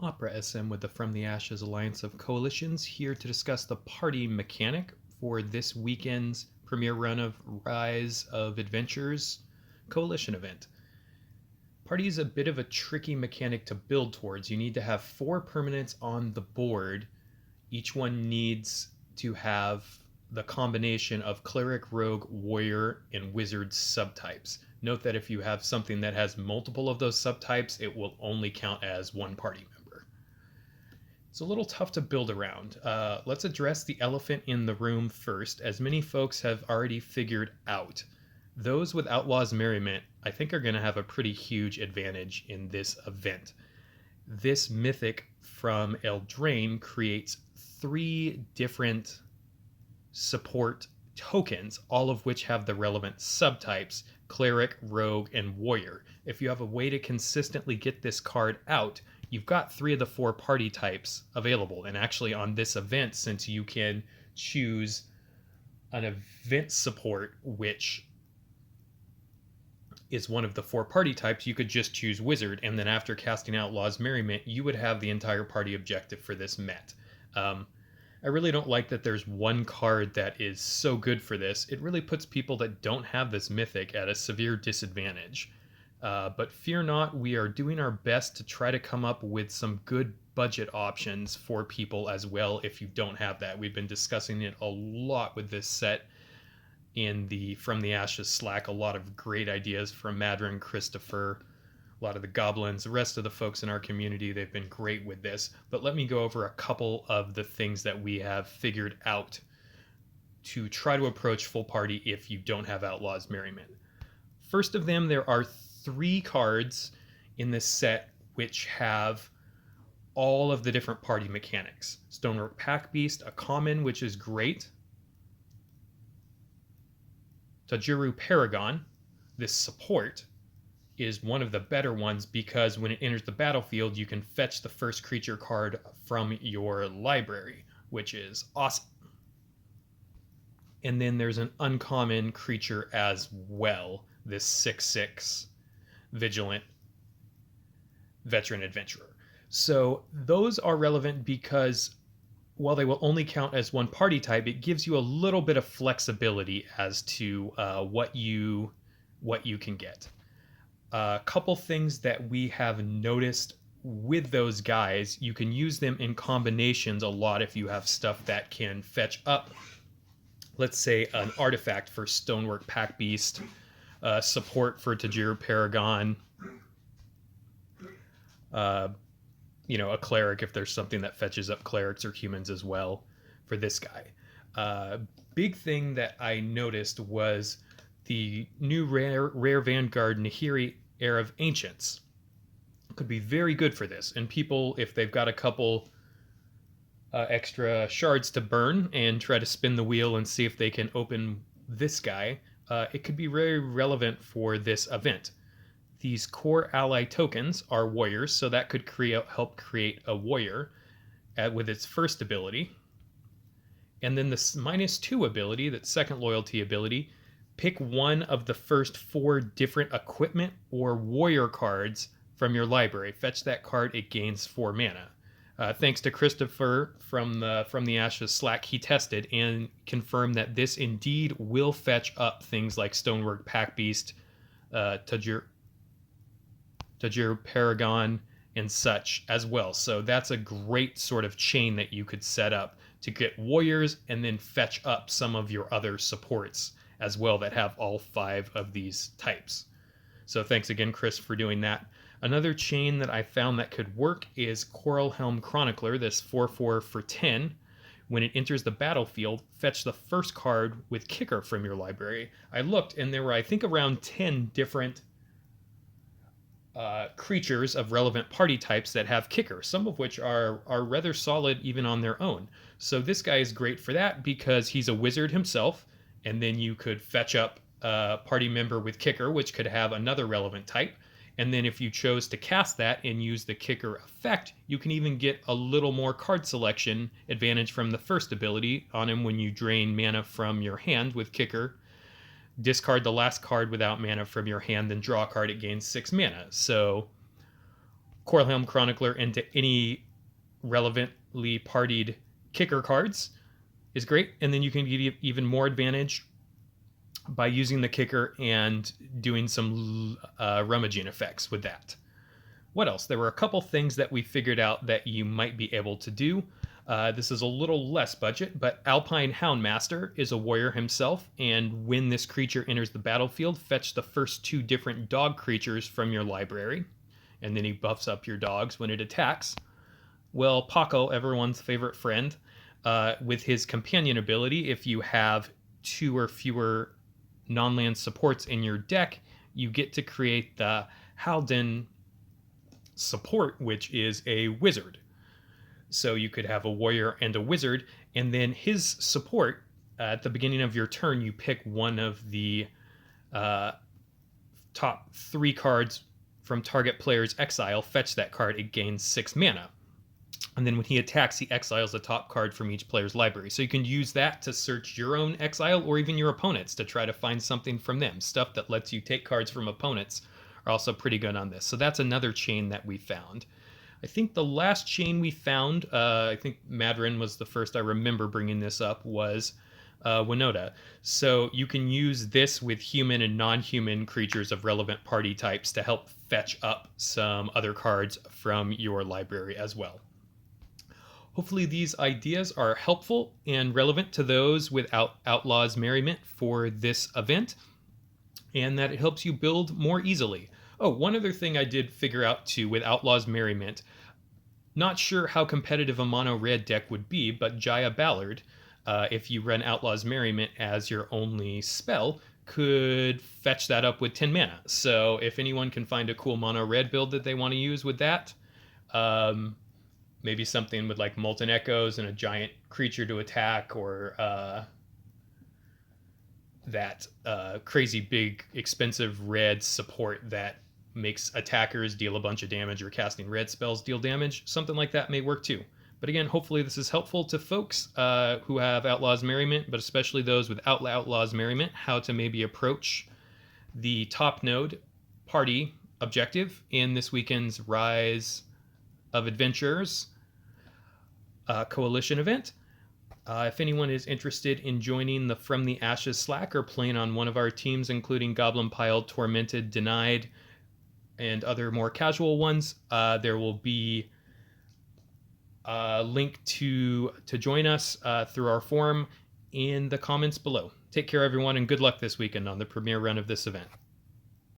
OperaSM with the From the Ashes Alliance of Coalitions, here to discuss the party mechanic for this weekend's premiere run of Rise of Adventures Coalition event. Party is a bit of a tricky mechanic to build towards. You need to have 4 permanents on the board. Each one needs to have the combination of Cleric, Rogue, Warrior, and Wizard subtypes. Note that if you have something that has multiple of those subtypes, it will only count as one party member. It's a little tough to build around. Let's address the elephant in the room first, as many folks have already figured out. Those with Outlaws Merriment, I think, are going to have a pretty huge advantage in this event. This mythic from Eldraine creates 3 different support tokens, all of which have the relevant subtypes: Cleric, Rogue, and Warrior. If you have a way to consistently get this card out, you've got 3 of the 4 party types available. And actually on this event, since you can choose an event support which is one of the 4 party types, you could just choose Wizard, and then after casting Outlaws Merriment, you would have the entire party objective for this met. I really don't like that there's one card that is so good for this. It really puts people that don't have this mythic at a severe disadvantage. But fear not, we are doing our best to try to come up with some good budget options for people as well if you don't have that. We've been discussing it a lot with this set in the From the Ashes Slack. A lot of great ideas from Madron, Christopher, a lot of the goblins, the rest of the folks in our community. They've been great with this. But let me go over a couple of the things that we have figured out to try to approach full party if you don't have Outlaws Merriment. First of them, there are 3 cards in this set which have all of the different party mechanics. Stonework Pack Beast, a common, which is great. Tajuru Paragon, this support, is one of the better ones because when it enters the battlefield, you can fetch the first creature card from your library, which is awesome. And then there's an uncommon creature as well, this 6/6 Vigilant Veteran Adventurer. So those are relevant because while they will only count as one party type, it gives you a little bit of flexibility as to what you can get. A couple things that we have noticed with those guys: you can use them in combinations a lot if you have stuff that can fetch up, let's say, an artifact for Stonework Pack Beast, support for Tajuru Paragon, a cleric if there's something that fetches up clerics or humans as well for this guy. Big thing that I noticed was the new rare Vanguard Nahiri, Heir of Ancients. Could be very good for this. And people, if they've got a couple extra shards to burn and try to spin the wheel and see if they can open this guy, it could be very relevant for this event. These core ally tokens are warriors, so that could help create a warrior with its first ability. And then the -2 ability, that second loyalty ability, pick one of the first 4 different equipment or warrior cards from your library. Fetch that card, it gains 4 mana. Thanks to Christopher from the Ashes Slack, he tested and confirmed that this indeed will fetch up things like Stonework Pack Beast, Tajuru Paragon, and such as well. So that's a great sort of chain that you could set up to get warriors and then fetch up some of your other supports as well that have all 5 of these types. So thanks again, Chris, for doing that. Another chain that I found that could work is Coralhelm Chronicler, this 4/4 for 10. When it enters the battlefield, fetch the first card with Kicker from your library. I looked, and there were, I think, around 10 different creatures of relevant party types that have Kicker, some of which are rather solid even on their own. So this guy is great for that because he's a wizard himself, and then you could fetch up a party member with Kicker, which could have another relevant type. And then if you chose to cast that and use the Kicker effect, you can even get a little more card selection advantage from the first ability on him when you drain mana from your hand with Kicker. discard the last card without mana from your hand, then draw a card, it gains 6 mana. So Coilhelm Chronicler into any relevantly partied kicker cards is great. And then you can get even more advantage by using the kicker and doing some rummaging effects with that. What else? There were a couple things that we figured out that you might be able to do. This is a little less budget, but Alpine Houndmaster is a warrior himself, and when this creature enters the battlefield, fetch the first 2 different dog creatures from your library, and then he buffs up your dogs when it attacks. Well, Paco, everyone's favorite friend, with his companion ability, if you have 2 or fewer non-land supports in your deck, you get to create the Halden support, which is a wizard. So you could have a warrior and a wizard, and then his support, at the beginning of your turn, you pick one of the top 3 cards from target player's exile, fetch that card, it gains 6 mana. And then when he attacks, he exiles the top card from each player's library. So you can use that to search your own exile or even your opponent's to try to find something from them. Stuff that lets you take cards from opponents are also pretty good on this. So that's another chain that we found. I think the last chain we found, I think Madrin was the first I remember bringing this up, was Winota. So you can use this with human and non-human creatures of relevant party types to help fetch up some other cards from your library as well. Hopefully these ideas are helpful and relevant to those with Outlaws Merriment for this event, and that it helps you build more easily. Oh, one other thing I did figure out too with Outlaws Merriment, not sure how competitive a mono red deck would be, but Jaya Ballard, if you run Outlaws Merriment as your only spell, could fetch that up with 10 mana. So if anyone can find a cool mono red build that they want to use with that, maybe something with like Molten Echoes and a giant creature to attack, or that crazy big expensive red support that makes attackers deal a bunch of damage, or casting red spells deal damage. Something like that may work too. But again, hopefully this is helpful to folks who have Outlaws Merriment, but especially those without Outlaws Merriment, how to maybe approach the top node party objective in this weekend's Rise of Adventurers coalition event. If anyone is interested in joining the From the Ashes Slack or playing on one of our teams, including Goblin Pile, Tormented, Denied, and other more casual ones, there will be a link to join us through our forum in the comments below. Take care, everyone, and good luck this weekend on the premiere run of this event.